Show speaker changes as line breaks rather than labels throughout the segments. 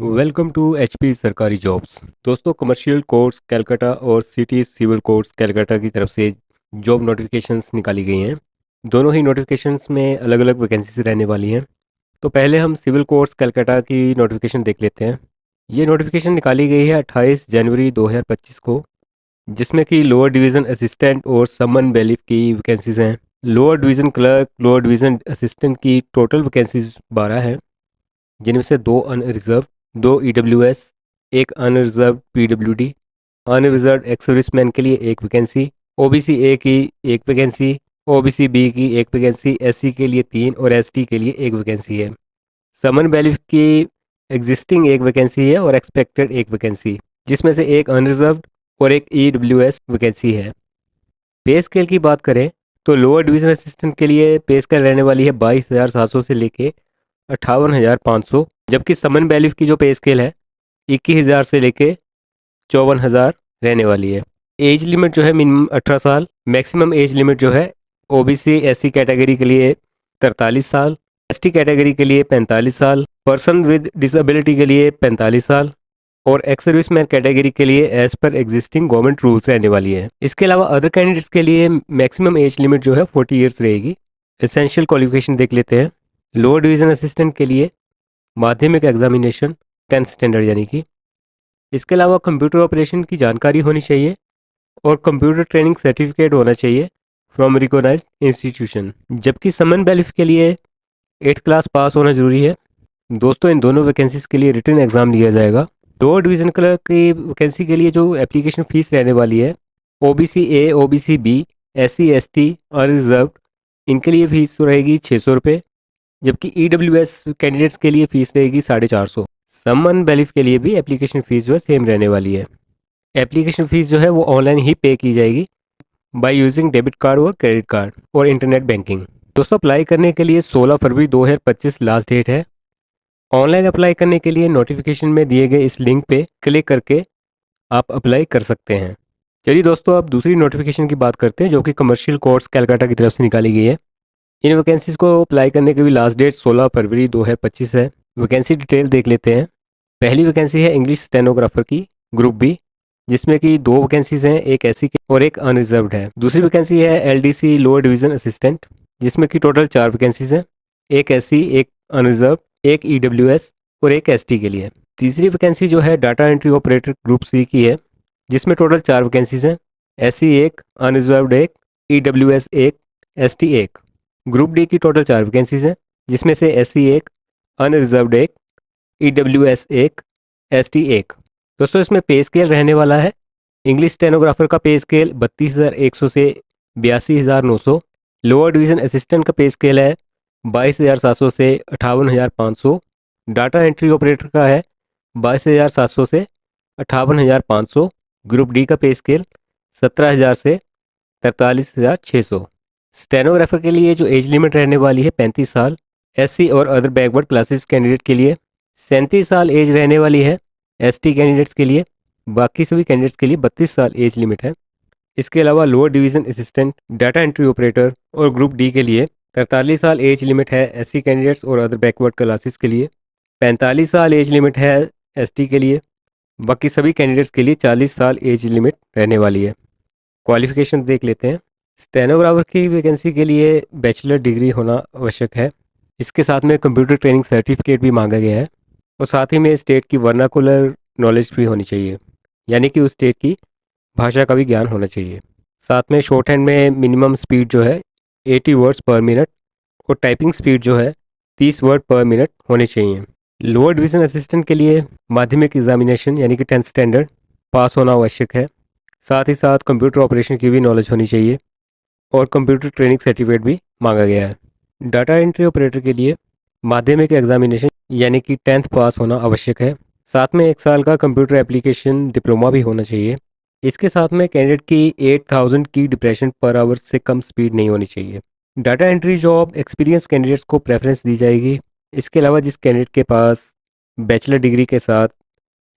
Welcome to HP सरकारी jobs. दोस्तों, commercial course Calcutta और सिटी सिविल कोर्स कैलकाटा की तरफ से जॉब नोटिफिकेशंस निकाली गई हैं। दोनों ही नोटिफिकेशंस में अलग अलग वैकेंसीज रहने वाली हैं। तो पहले हम सिविल कोर्स कैलकाटा की नोटिफिकेशन देख लेते हैं। ये नोटिफिकेशन निकाली गई है 28 जनवरी 2025 को, जिसमें कि लोअर डिवीज़न असिस्टेंट और समन बेलिफ की वैकेंसीज हैं। Lower division clerk, lower division assistant की टोटल वैकेंसीज 12 हैं, जिनमें से 2 अनरिजर्व, 2 ईडब्ल्यूएस, एक unreserve PWD, unreserve ex serviceman के लिए एक वैकेंसी, ओबीसी ए की एक वैकेंसी, ओबीसी बी की एक वैकेंसी, एससी के लिए 3 और एसटी के लिए एक वैकेंसी है। समन बेलिफ की एग्जिस्टिंग एक वैकेंसी है और एक्सपेक्टेड एक वैकेंसी, जिसमें से एक अनरिजर्व और एक ईडब्ल्यूएस वैकेंसी है। पे स्केल की बात करें तो लोअर डिवीजन असिस्टेंट के लिए पे स्केल रहने वाली है 22,700 से लेके 58,500, जबकि समन बेलिफ की जो पे स्केल है 21,000 से लेके 54,000 रहने वाली है। एज लिमिट जो है मिनिमम 18 साल, मैक्सिमम एज लिमिट जो है ओबीसी एससी कैटेगरी के लिए 43 साल, एसटी कैटेगरी के लिए 45 साल, पर्सन विद डिसेबिलिटी के लिए 45 साल और एक्स सर्विसमैन कैटेगरी के लिए as per existing government rules रहने वाली है। इसके अलावा अदर कैंडिडेट्स के लिए मैक्सिमम एज लिमिट जो है 40 ईयर्स रहेगी। एसेंशियल क्वालिफिकेशन देख लेते हैं। लोअर डिवीजन असिस्टेंट के लिए माध्यमिक एग्जामिनेशन 10th स्टैंडर्ड यानी कि, इसके अलावा कंप्यूटर ऑपरेशन की जानकारी होनी चाहिए और कंप्यूटर ट्रेनिंग सर्टिफिकेट होना चाहिए फ्रॉम रिकॉग्नाइज्ड इंस्टीट्यूशन। जबकि समन बेलिफ के लिए 8th क्लास पास होना जरूरी है। दोस्तों, इन दोनों वैकेंसीज के लिए रिटन एग्जाम लिया जाएगा। लोअर डिवीजन क्लर्क की वैकेंसी के लिए जो एप्लीकेशन फीस रहने वाली है, OBC A, OBC B, SC ST, unreserve, इनके लिए फीस रहेगी 600 रुपये, जबकि ईडब्ल्यूएस कैंडिडेट्स के लिए फीस रहेगी 450। समन बेलिफ के लिए भी एप्लीकेशन फ़ीस जो है सेम रहने वाली है। एप्लीकेशन फ़ीस जो है वो ऑनलाइन ही पे की जाएगी बाय यूजिंग डेबिट कार्ड और क्रेडिट कार्ड और इंटरनेट बैंकिंग। दोस्तों, अप्लाई करने के लिए 16 फरवरी 2025 लास्ट डेट है। ऑनलाइन अप्लाई करने के लिए नोटिफिकेशन में दिए गए इस लिंक पे क्लिक करके आप अप्लाई कर सकते हैं। चलिए दोस्तों, अब दूसरी नोटिफिकेशन की बात करते हैं, जो कि कमर्शियल कोर्स कैलकाटा की तरफ से निकाली गई है। इन वैकेंसीज को अप्लाई करने की भी लास्ट डेट 16 फरवरी 2025 है। वैकेंसी डिटेल देख लेते हैं। पहली वैकेंसी है इंग्लिश स्टेनोग्राफर की, ग्रुप बी, जिसमें कि 2 वैकेंसीज हैं, एक एससी और एक अनरिजर्व्ड है। दूसरी वैकेंसी है एलडीसी लोअर डिवीजन असिस्टेंट, जिसमें कि टोटल 4 वैकेंसीज हैं, एक एससी, एक अनरिजर्व, एक ईडब्ल्यूएस और एक एसटी के लिए। तीसरी वैकेंसी जो है data entry operator group C की है, जिसमें टोटल 4 वैकेंसीज हैं, एससी एक, अनरिजर्व्ड एक, ईडब्ल्यूएस एक, एसटी एक। ग्रुप डी की टोटल 4 वैकेंसीज हैं, जिसमें से एससी एक, अनरिजर्व्ड एक, ईडब्ल्यूएस एक, एसटी एक। दोस्तों, इसमें पे स्केल रहने वाला है। इंग्लिश स्टेनोग्राफर का पे स्केल 32,100 से 82,900। लोअर डिवीजन असिस्टेंट का पे स्केल है 22,700 से 58,500। डाटा एंट्री ऑपरेटर का है 22,700 से 58,500। ग्रुप डी का पे स्केल 17,000 से 43,600। स्टेनोग्राफर के लिए जो एज लिमिट रहने वाली है 35 साल, एससी और अदर बैकवर्ड क्लासेस कैंडिडेट के लिए 37 साल एज रहने वाली है, एसटी कैंडिडेट्स के लिए, बाकी सभी कैंडिडेट्स के लिए 32 साल एज लिमिट है। इसके अलावा lower division assistant, data entry operator और ग्रुप डी के लिए 43 साल एज लिमिट है एससी कैंडिडेट्स और अदर बैकवर्ड क्लासेस के लिए, 45 साल एज लिमिट है एसटी के लिए, बाकी सभी कैंडिडेट्स के लिए 40 साल एज लिमिट रहने वाली है। क्वालिफिकेशन देख लेते हैं। स्टेनोग्राफर की वैकेंसी के लिए बैचलर डिग्री होना आवश्यक है। इसके साथ में कंप्यूटर ट्रेनिंग सर्टिफिकेट भी मांगा गया है और साथ ही में स्टेट की वर्नाकुलर नॉलेज भी होनी चाहिए, यानी कि उस स्टेट की भाषा का भी ज्ञान होना चाहिए। साथ में शॉर्ट हैंड में मिनिमम स्पीड जो है 80 वर्ड्स पर मिनट और टाइपिंग स्पीड जो है 30 वर्ड पर मिनट होने चाहिए। लोअर डिवीजन असिस्टेंट के लिए माध्यमिक एग्जामिनेशन यानी कि 10th स्टैंडर्ड पास होना आवश्यक है। साथ ही साथ कंप्यूटर ऑपरेशन की भी नॉलेज होनी चाहिए और कंप्यूटर ट्रेनिंग सर्टिफिकेट भी मांगा गया है। डाटा एंट्री ऑपरेटर के लिए माध्यमिक एग्जामिनेशन यानी कि 10th पास होना आवश्यक है। साथ में 1 साल का कंप्यूटर एप्लीकेशन डिप्लोमा भी होना चाहिए। इसके साथ में कैंडिडेट की 8,000 की डिप्रेशन पर आवर से कम स्पीड नहीं होनी चाहिए। Data entry job experience candidates को प्रेफरेंस दी जाएगी। इसके अलावा जिस कैंडिडेट के पास बैचलर डिग्री के साथ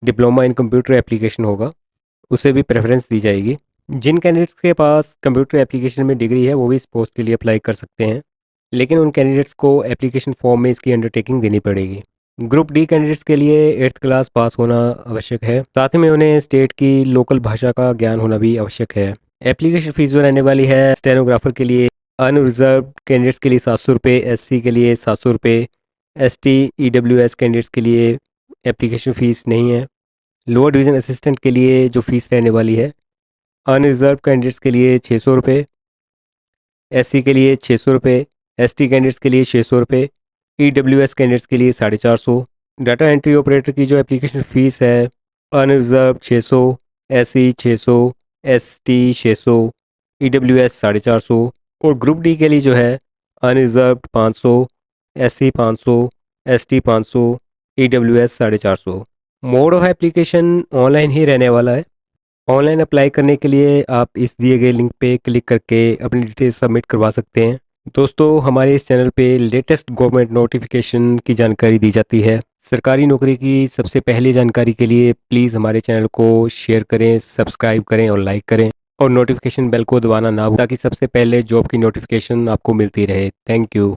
डिप्लोमा इन कंप्यूटर एप्लीकेशन होगा, उसे भी प्रेफरेंस दी जाएगी। जिन कैंडिडेट्स के पास कंप्यूटर एप्लीकेशन में डिग्री है वो भी इस पोस्ट के लिए अप्लाई कर सकते हैं, लेकिन उन कैंडिडेट्स को एप्लीकेशन फॉर्म में इसकी अंडरटेकिंग देनी पड़ेगी। ग्रुप डी कैंडिडेट्स के लिए 8th क्लास पास होना आवश्यक है। साथ ही में उन्हें स्टेट की लोकल भाषा का ज्ञान होना भी आवश्यक है। एप्लीकेशन फीस जो रहने वाली है स्टेनोग्राफर के लिए अनरिजर्व कैंडिडेट्स के लिए 700 रुपये, एससी के लिए 700 रुपये, एसटी ईडब्ल्यूएस कैंडिडेट्स के लिए एप्लीकेशन फ़ीस नहीं है। लोअर डिवीज़न असिस्टेंट के लिए जो फ़ीस रहने वाली है अनरिजर्व कैंडिडेट्स के लिए 600 रुपये, एससी के लिए 600 रुपये, एसटी कैंडिडेट्स के लिए 600 रुपये, ईडब्ल्यूएस कैंडिडेट्स के लिए 450। डाटा एंट्री ऑपरेटर की जो एप्लीकेशन फ़ीस है अनरिजर्व 600, एससी 600, एसटी 600, ईडब्ल्यूएस 450 और ग्रुप डी के लिए जो है unreserved 500, SC 500, ST 500, EWS 450। Mode of application online ही रहने वाला है। ऑनलाइन अप्लाई करने के लिए आप इस दिए गए लिंक पे क्लिक करके अपनी डिटेल्स सबमिट करवा सकते हैं। दोस्तों, हमारे इस चैनल पे लेटेस्ट गवर्नमेंट नोटिफिकेशन की जानकारी दी जाती है। सरकारी नौकरी की सबसे पहली जानकारी के लिए प्लीज़ हमारे चैनल को शेयर करें, सब्सक्राइब करें और लाइक करें और नोटिफिकेशन बेल को दबाना ना भूलें ताकि सबसे पहले जॉब की नोटिफिकेशन आपको मिलती रहे। Thank you.